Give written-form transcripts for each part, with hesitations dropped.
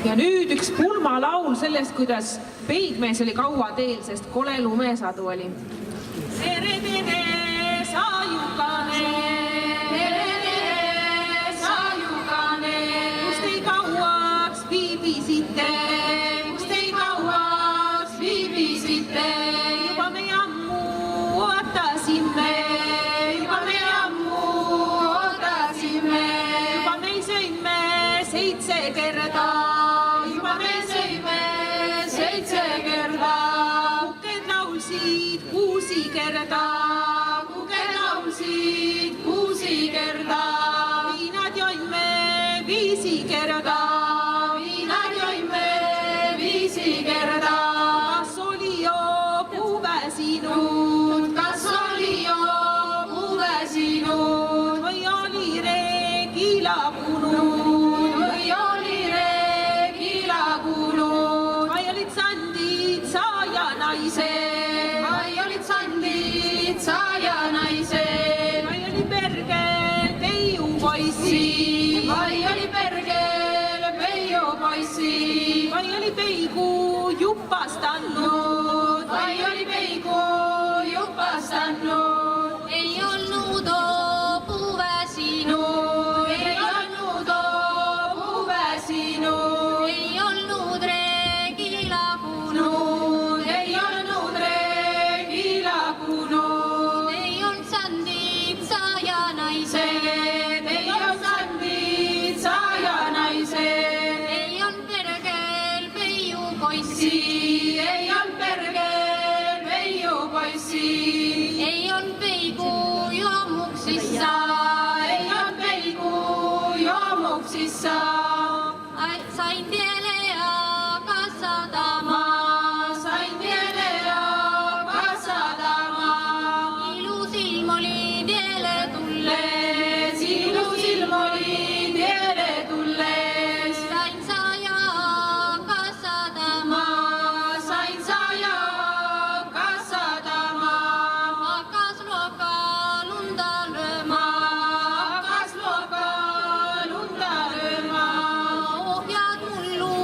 Ja nüüd üks pulmalaul sellest, kuidas peigmees oli kaua teel, sest kole lumesadu oli. Tere, tere, saajukane, kus te kauaks viibisite, juba me ammu ootasime, juba me sõime 7 kerda. Kuked laulsid 6 kerda, viinad joime 5 kerda, kas oli jobu väsinud, või oli reegi lagunud, vai olid sandid saaja naised, vai oli pergel Peiu poissi, vai oli peigu jupastanud, ei olnud hoobu väsinud, ei olnud reegi lagunud, ei olnud sandid saaja naised, ei olnud pergel Peiu poissi, ei olnud peigu joomuks sissa, sain tiele ja kassadama, ilusilm oli tiele tulles, sain saaja kassadama, hakkas loka lunda lööma, ohjad mullu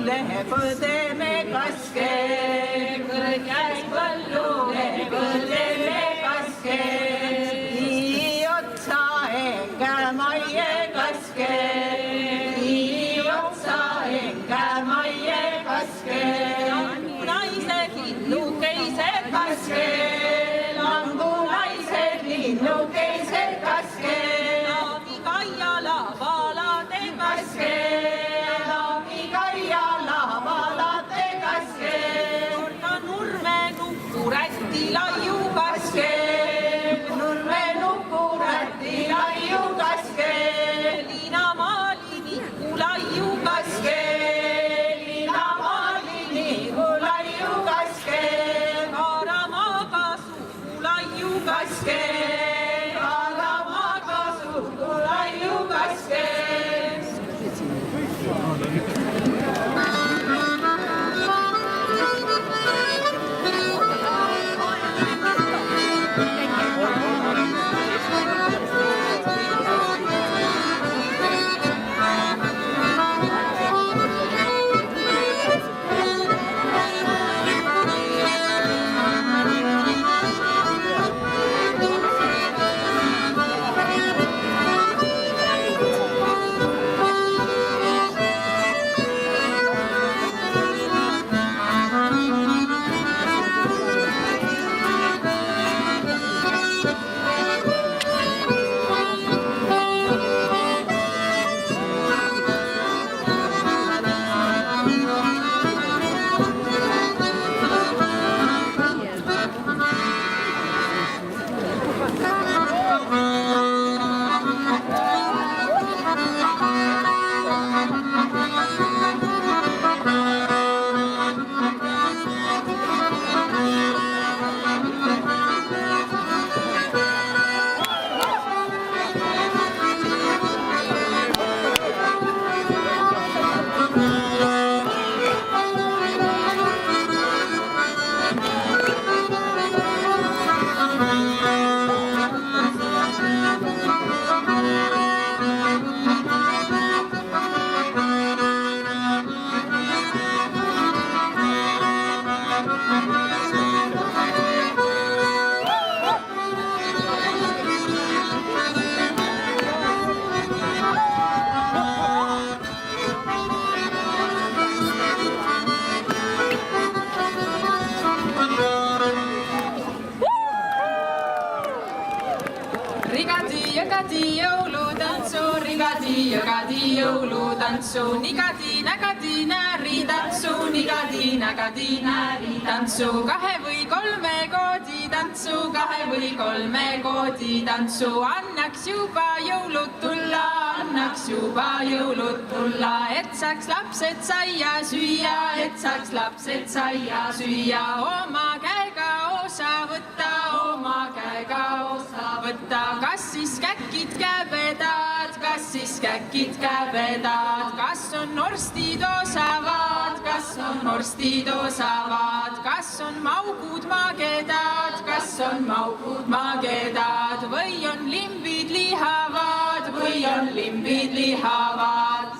lehepõdeme kaske, kõrges põllu lehepõdeme kaske. Nii otsa enkä maie kaske, nii otsa enkä maie kaske. Naised linnukeised kaske, langu naised linnukeised kaske. Laavi Kaia lavalade kaske, Laavi Kaia lavalade kaske. Korda Nurme nukurätti laiu kaske, Nurme nukurätti laiu kaske. Liina Maali niku laiu kaske, Liina Maali niku laiu kaske. Kaaramaaga suhu laiu kaske, Kaaramaaga suhu laiu kaske. Jõgadi jõulutantsu, rigadi jõgadi jõulutantsu, nigadi nägadi nääri tantsu, nigadi nägadi nääri tantsu, 2 või 3 koodi tantsu, 2 või 3 koodi tantsu, annaks juba jõulud tulla, annaks juba jõulud tulla, et saaks lapsed saia süüa, et saaks lapsed saia süüa, oma käega osa võtta, oma käega osa võtta, kas siis käkid käbedad, kas siis käkid käbedad, kas on orstid osavad, kas on orstid osavad, kas on maugud magedad, kas on maugud magedad, või on limbid lihavad, või on limbid lihavad.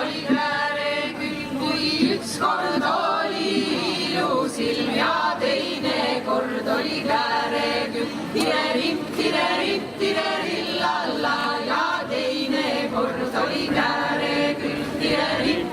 oli kääre küll, kui ükskord oli ilus ilm ja teine kord oli kääre küll. Tireripp, tirerillalla ja teine kord oli kääre küll. Tireripp,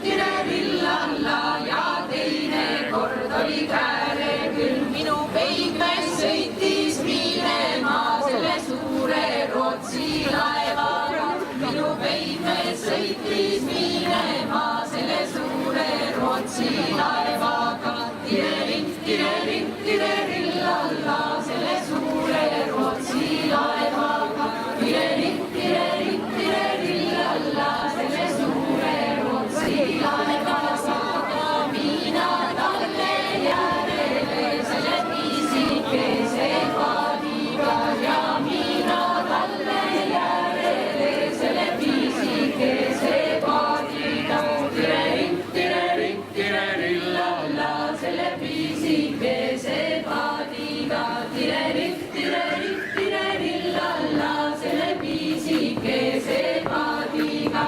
tirerillalla ja teine kord oli kääre küll. Minu peigmees sõitis minema selle suure Rootsi laevaga. Minu peigmees sõitis minema selle suure Rootsi laevaga. Tireripp, tirerillalla selle suure Rootsi laevaga. Tireripp, tirerillalla selle suure Rootsi laevaga. Mina talle järele selle pisikese paadiga ja mina talle järele selle pisikese paadiga. Tireripp, tirerillalla selle pisikese paadiga. Tireripp, tirerillalla selle pisikese paadiga.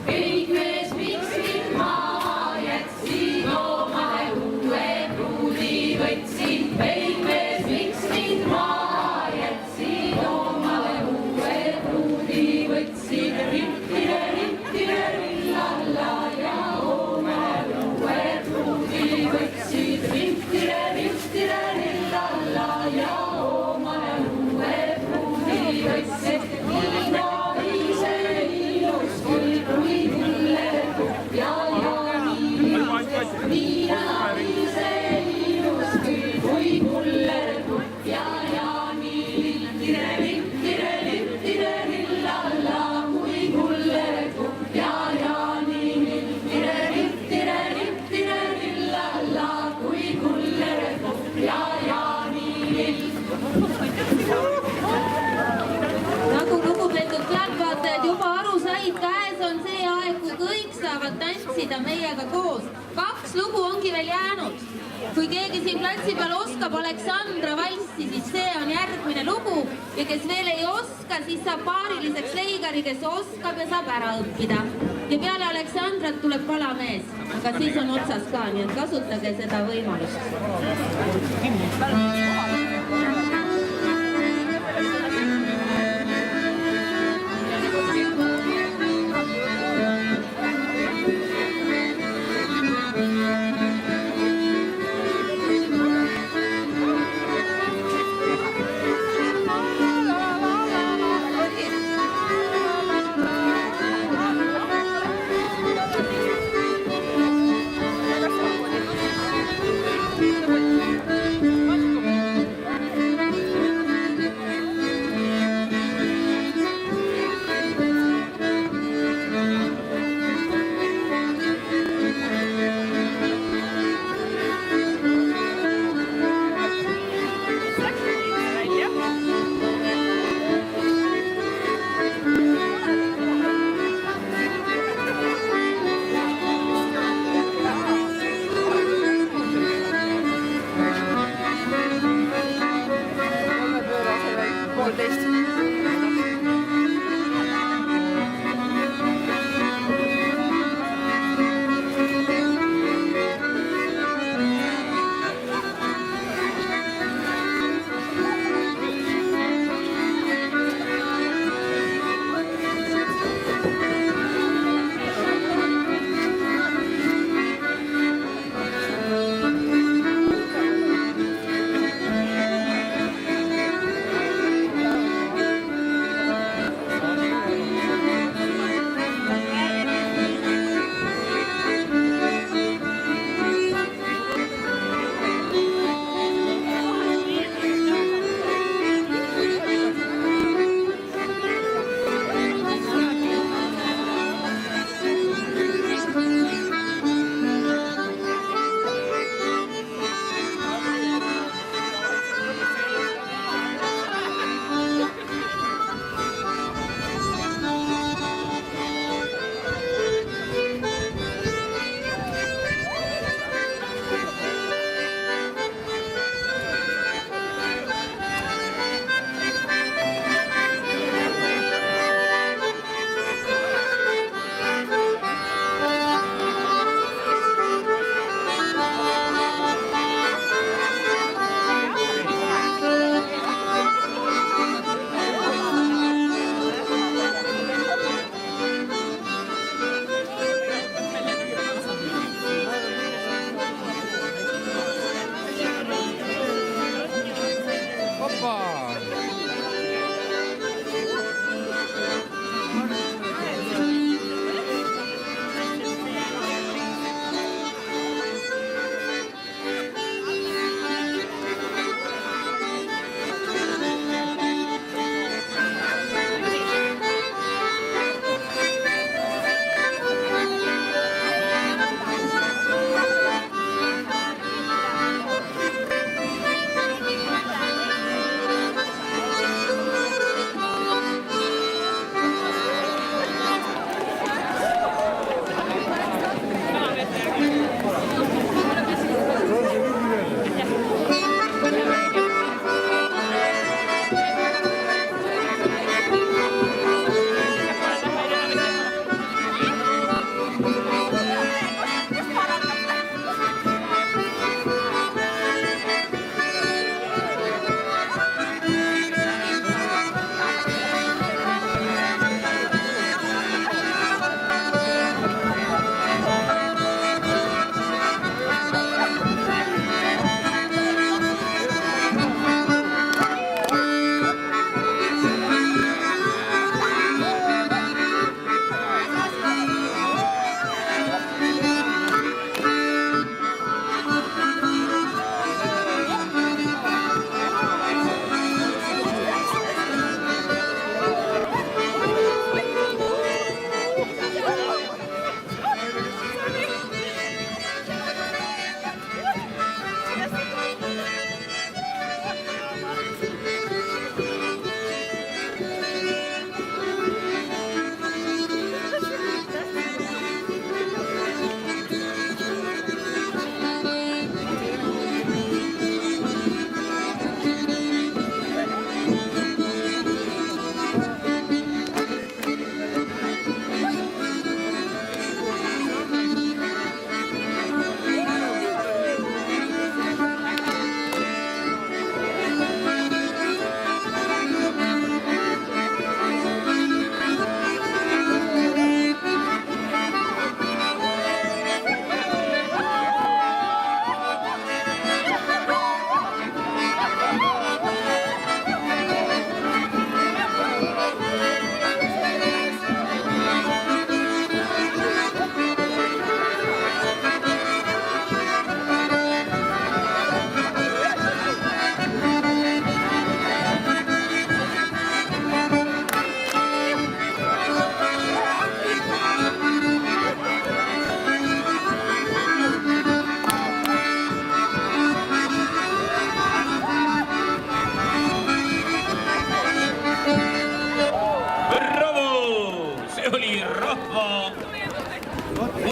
Peigmees, miks mind maha jätsid, omale uue pruudi võtsid. Peigmees, miks mind maha jätsid, omale uue pruudi võtsid. Tireripp, tirerillalla ja omale uue pruudi võtsid. Tireripp, tirerillalla ja omale uue pruudi võtsid. Niino ise ilus küll, kui kullerkupp ja jaaniilus. Niina ise ilus küll, kui kullerkupp ja jaaniilus. Tireripp, tirerillalla, kui kullerkupp ja jaaniilus. Tireripp, tirerillalla, kui kullerkupp ja jaaniilus. Nagu lugupeetud klapvaatajad juba aru said, käes on see aeg, kui kõik saavad tantsida meiega koos. 2 lugu ongi veel jäänud. Kui keegi siin platsi peal oskab Aleksandra valssi, siis see on järgmine lugu ja kes veel ei oska, siis saab paariliseks leigari, kes oskab ja saab ära õppida. Ja peale Aleksandrat tuleb kalamees, aga siis on otsas ka, nii et kasutage seda võimalust.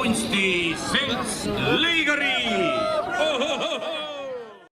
kunstiselts Lõigari.